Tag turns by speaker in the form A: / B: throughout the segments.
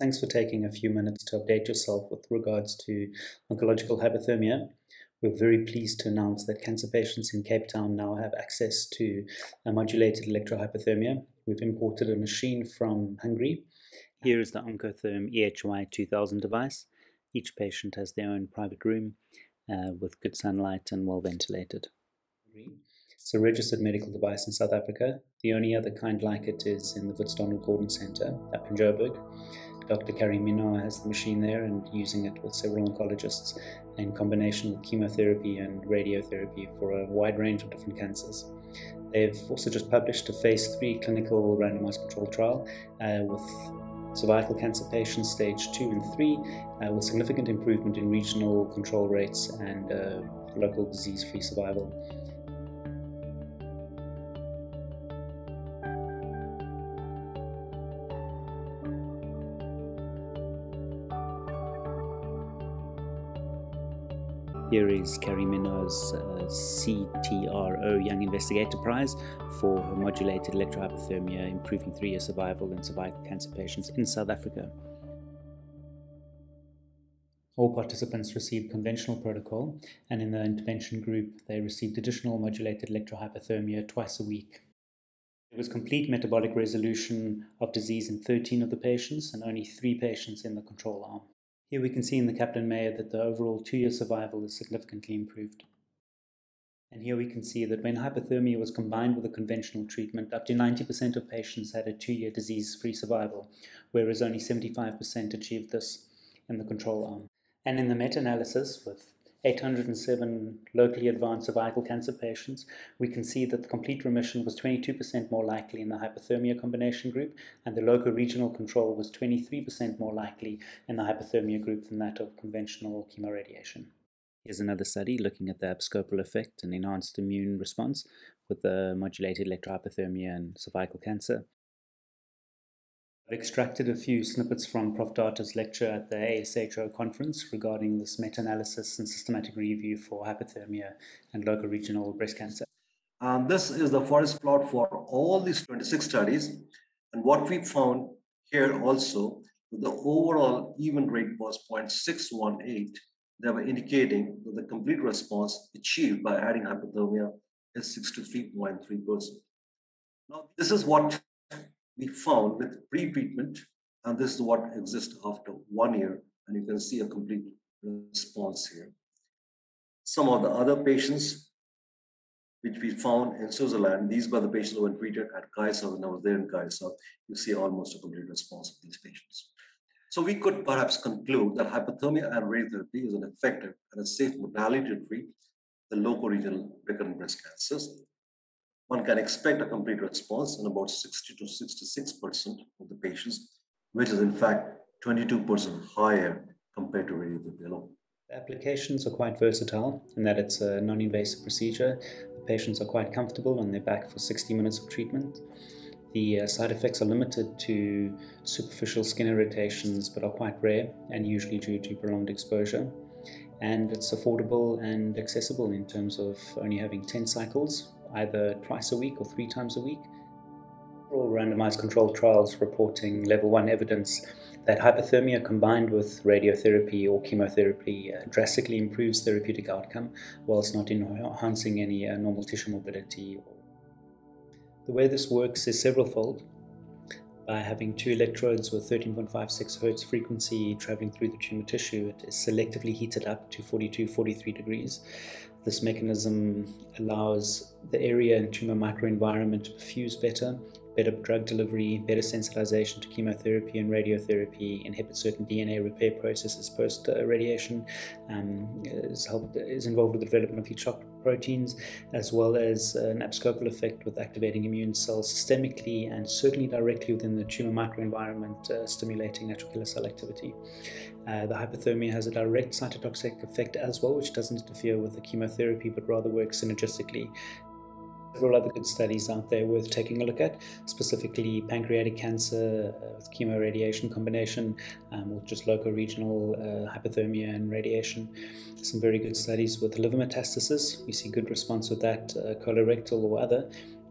A: Thanks for taking a few minutes to update yourself with regards to oncological hyperthermia. We're very pleased to announce that cancer patients in Cape Town now have access to a modulated electrohypothermia. We've imported a machine from Hungary. Here is the Oncotherm EHY 2000 device. Each patient has their own private room with good sunlight and well ventilated. It's a registered medical device in South Africa. The only other kind like it is in the Wits-Donald Gordon Center up in Joburg. Dr. Carrie Minnow has the machine there and using it with several oncologists in combination with chemotherapy and radiotherapy for a wide range of different cancers. They've also just published a phase 3 clinical randomized controlled trial with cervical cancer patients stage 2 and 3 with significant improvement in regional control rates and local disease-free survival. Here is Carrie Minnow's CTRO Young Investigator Prize for her modulated electrohypothermia, improving 3-year survival in cervical cancer patients in South Africa. All participants received conventional protocol, and in the intervention group, they received additional modulated electrohypothermia twice a week. There was complete metabolic resolution of disease in 13 of the patients and only 3 patients in the control arm. Here we can see in the Kaplan-Meier that the overall 2-year survival is significantly improved. And here we can see that when hyperthermia was combined with a conventional treatment, up to 90% of patients had a 2-year disease-free survival, whereas only 75% achieved this in the control arm. And in the meta-analysis with 807 locally advanced cervical cancer patients, we can see that the complete remission was 22% more likely in the hyperthermia combination group, and the loco-regional control was 23% more likely in the hyperthermia group than that of conventional chemoradiation. Here's another study looking at the abscopal effect and enhanced immune response with the modulated electrohypothermia and cervical cancer. I've extracted a few snippets from Prof. Data's lecture at the ASHO conference regarding this meta-analysis and systematic review for hyperthermia and loco-regional breast cancer.
B: And this is the forest plot for all these 26 studies. And what we found here also, the overall event rate was 0.618. They were indicating that the complete response achieved by adding hyperthermia is 63.3%. Now, this is what we found with pre-treatment, and this is what exists after 1 year, and you can see a complete response here. Some of the other patients which we found in Switzerland, these were the patients who were treated at Kaiser. When I was there in Kaiser, you see almost a complete response of these patients. So we could perhaps conclude that hyperthermia and radiotherapy is an effective and a safe modality to treat the loco-regional recurrent breast cancers. One can expect a complete response in about 60 to 66% of the patients, which is in fact 22% higher compared to radiotherapy alone.
A: The applications are quite versatile in that it's a non-invasive procedure. The patients are quite comfortable on their back for 60 minutes of treatment. The side effects are limited to superficial skin irritations, but are quite rare and usually due to prolonged exposure. And it's affordable and accessible in terms of only having 10 cycles, either twice a week or 3 times a week. All randomized controlled trials reporting level 1 evidence that hyperthermia combined with radiotherapy or chemotherapy drastically improves therapeutic outcome whilst not enhancing any normal tissue morbidity. The way this works is several-fold. By having 2 electrodes with 13.56 Hz frequency traveling through the tumor tissue, it is selectively heated up to 42-43 degrees. This mechanism allows the area and tumor microenvironment to perfuse better drug delivery, better sensitization to chemotherapy and radiotherapy, inhibits certain DNA repair processes post-radiation, is involved with the development of heat shock proteins, as well as an abscopal effect with activating immune cells systemically and certainly directly within the tumor microenvironment, stimulating natural killer cell activity. The hyperthermia has a direct cytotoxic effect as well, which doesn't interfere with the chemotherapy but rather works synergistically. Several other good studies out there worth taking a look at, specifically pancreatic cancer with chemoradiation combination, or just loco-regional hyperthermia and radiation. Some very good studies with liver metastasis. We see good response with that, colorectal or other,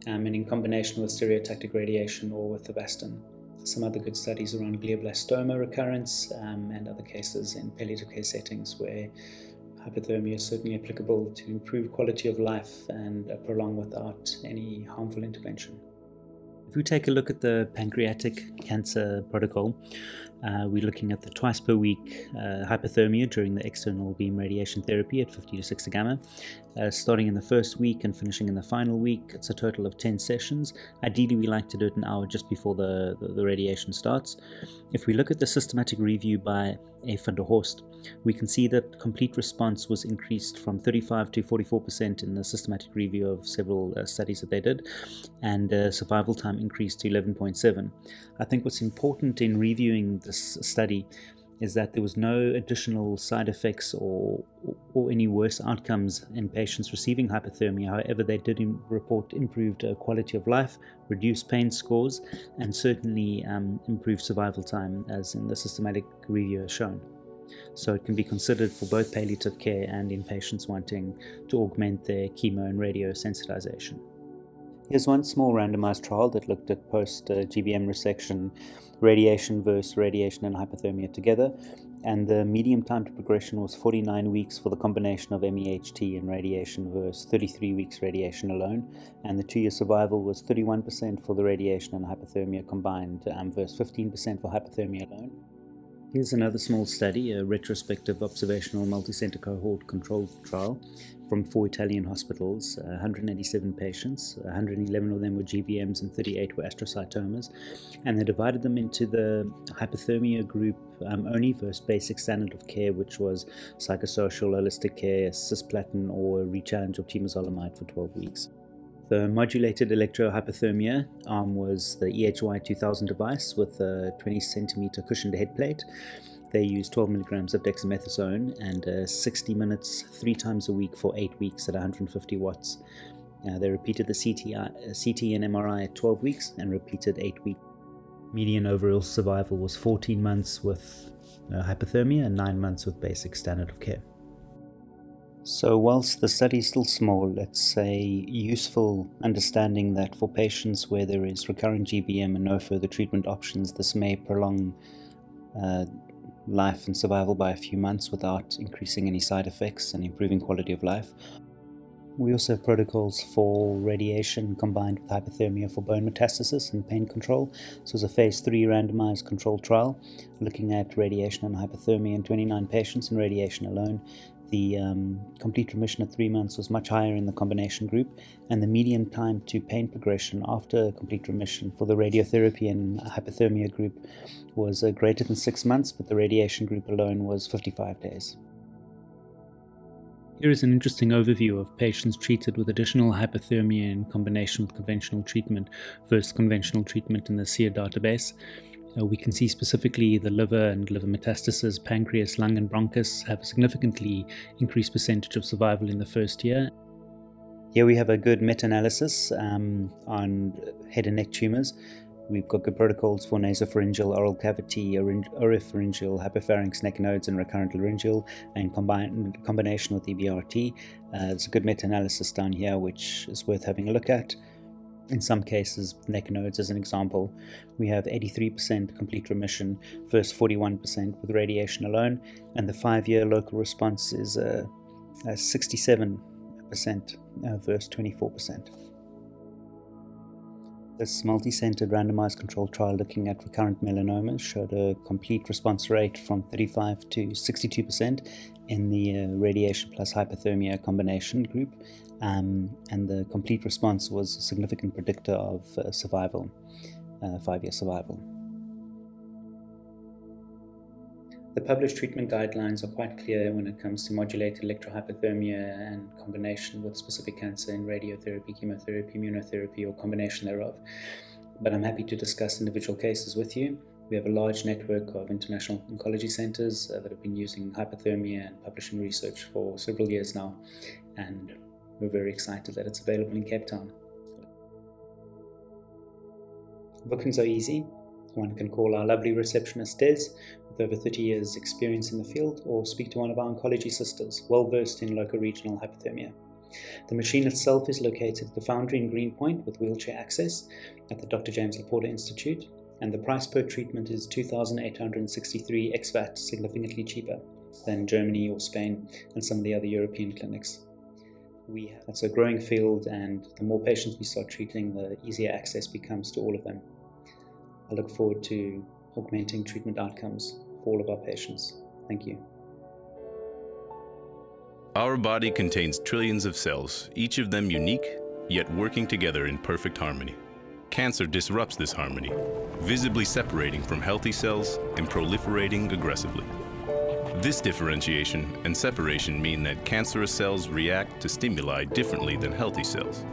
A: and in combination with stereotactic radiation or with Avastin. some other good studies around glioblastoma recurrence and other cases in palliative care settings where hyperthermia is certainly applicable to improve quality of life and prolong without any harmful intervention. If we take a look at the pancreatic cancer protocol, we're looking at the twice per week hyperthermia during the external beam radiation therapy at 50 to 60 gamma. Starting in the first week and finishing in the final week, it's a total of 10 sessions. Ideally, we like to do it an hour just before the radiation starts. If we look at the systematic review by A. van der Horst, we can see that complete response was increased from 35 to 44% in the systematic review of several studies that they did, and survival time increased to 11.7. I think what's important in reviewing this study is that there was no additional side effects or any worse outcomes in patients receiving hyperthermia. However, they did report improved quality of life, reduced pain scores, and certainly improved survival time, as in the systematic review has shown. So it can be considered for both palliative care and in patients wanting to augment their chemo and radio sensitization. Here's one small randomized trial that looked at post-GBM resection radiation versus radiation and hyperthermia together, and the median time to progression was 49 weeks for the combination of meHT and radiation versus 33 weeks radiation alone, and the 2-year survival was 31% for the radiation and hyperthermia combined versus 15% for hyperthermia alone. Here's another small study, a retrospective observational multicenter cohort controlled trial from 4 Italian hospitals, 187 patients, 111 of them were GBMs and 38 were astrocytomas, and they divided them into the hyperthermia group only versus basic standard of care, which was psychosocial, holistic care, cisplatin, or rechallenge of temozolomide for 12 weeks. The modulated electrohyperthermia arm was the EHY 2000 device with a 20 centimeter cushioned head plate. They used 12 milligrams of dexamethasone and 60 minutes 3 times a week for 8 weeks at 150 watts. They repeated the CT and MRI at 12 weeks and repeated 8 weeks. Median overall survival was 14 months with hyperthermia and 9 months with basic standard of care. So whilst the study is still small, it's a useful understanding that for patients where there is recurrent GBM and no further treatment options, this may prolong life and survival by a few months without increasing any side effects and improving quality of life. We also have protocols for radiation combined with hyperthermia for bone metastasis and pain control. So it's a phase 3 randomized controlled trial looking at radiation and hyperthermia in 29 patients and radiation alone. The complete remission at 3 months was much higher in the combination group, and the median time to pain progression after complete remission for the radiotherapy and hyperthermia group was greater than 6 months, but the radiation group alone was 55 days. Here is an interesting overview of patients treated with additional hyperthermia in combination with conventional treatment versus conventional treatment in the SEER database. We can see specifically the liver and liver metastases, pancreas, lung, and bronchus have a significantly increased percentage of survival in the first year. Here we have a good meta-analysis on head and neck tumors. We've got good protocols for nasopharyngeal, oral cavity, oropharyngeal, hypopharynx, neck nodes, and recurrent laryngeal, and combination with EBRT. There's a good meta-analysis down here which is worth having a look at. In some cases, neck nodes as an example, we have 83% complete remission versus 41% with radiation alone, and the 5-year local response is 67% versus 24%. This multi-centered randomized controlled trial looking at recurrent melanomas showed a complete response rate from 35 to 62% in the radiation plus hyperthermia combination group, and the complete response was a significant predictor of survival, 5-year survival. The published treatment guidelines are quite clear when it comes to modulated electrohyperthermia and combination with specific cancer in radiotherapy, chemotherapy, immunotherapy, or combination thereof. But I'm happy to discuss individual cases with you. We have a large network of international oncology centers that have been using hyperthermia and publishing research for several years now, and we're very excited that it's available in Cape Town. Bookings are easy. One can call our lovely receptionist Des, with over 30 years experience in the field, or speak to one of our oncology sisters, well versed in loco-regional hyperthermia. The machine itself is located at the Foundry in Greenpoint with wheelchair access at the Dr. James Laporta Institute, and the price per treatment is 2,863 ex-VAT, significantly cheaper than Germany or Spain and some of the other European clinics. It's a growing field, and the more patients we start treating, the easier access becomes to all of them. I look forward to augmenting treatment outcomes for all of our patients. Thank you.
C: Our body contains trillions of cells, each of them unique, yet working together in perfect harmony. Cancer disrupts this harmony, visibly separating from healthy cells and proliferating aggressively. This differentiation and separation mean that cancerous cells react to stimuli differently than healthy cells.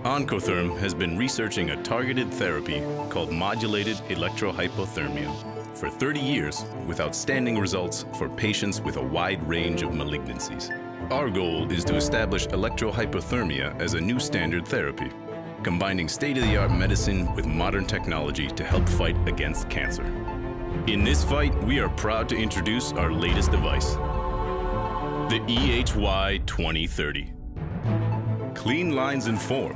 C: Oncotherm has been researching a targeted therapy called modulated electrohypothermia for 30 years with outstanding results for patients with a wide range of malignancies. Our goal is to establish electrohypothermia as a new standard therapy, combining state-of-the-art medicine with modern technology to help fight against cancer. In this fight, we are proud to introduce our latest device, the EHY 2030. Clean lines and form,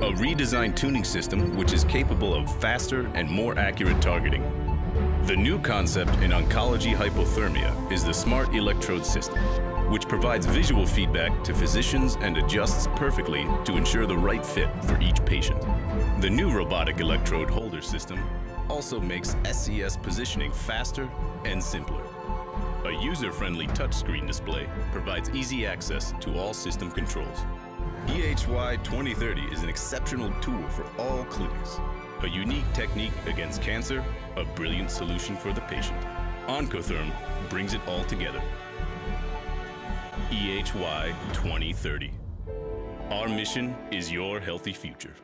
C: a redesigned tuning system which is capable of faster and more accurate targeting. The new concept in oncology hypothermia is the smart electrode system, which provides visual feedback to physicians and adjusts perfectly to ensure the right fit for each patient. The new robotic electrode holder system also makes SCS positioning faster and simpler. A user-friendly touchscreen display provides easy access to all system controls. EHY 2030 is an exceptional tool for all clinics. A unique technique against cancer, a brilliant solution for the patient. Oncotherm brings it all together. EHY 2030. Our mission is your healthy future.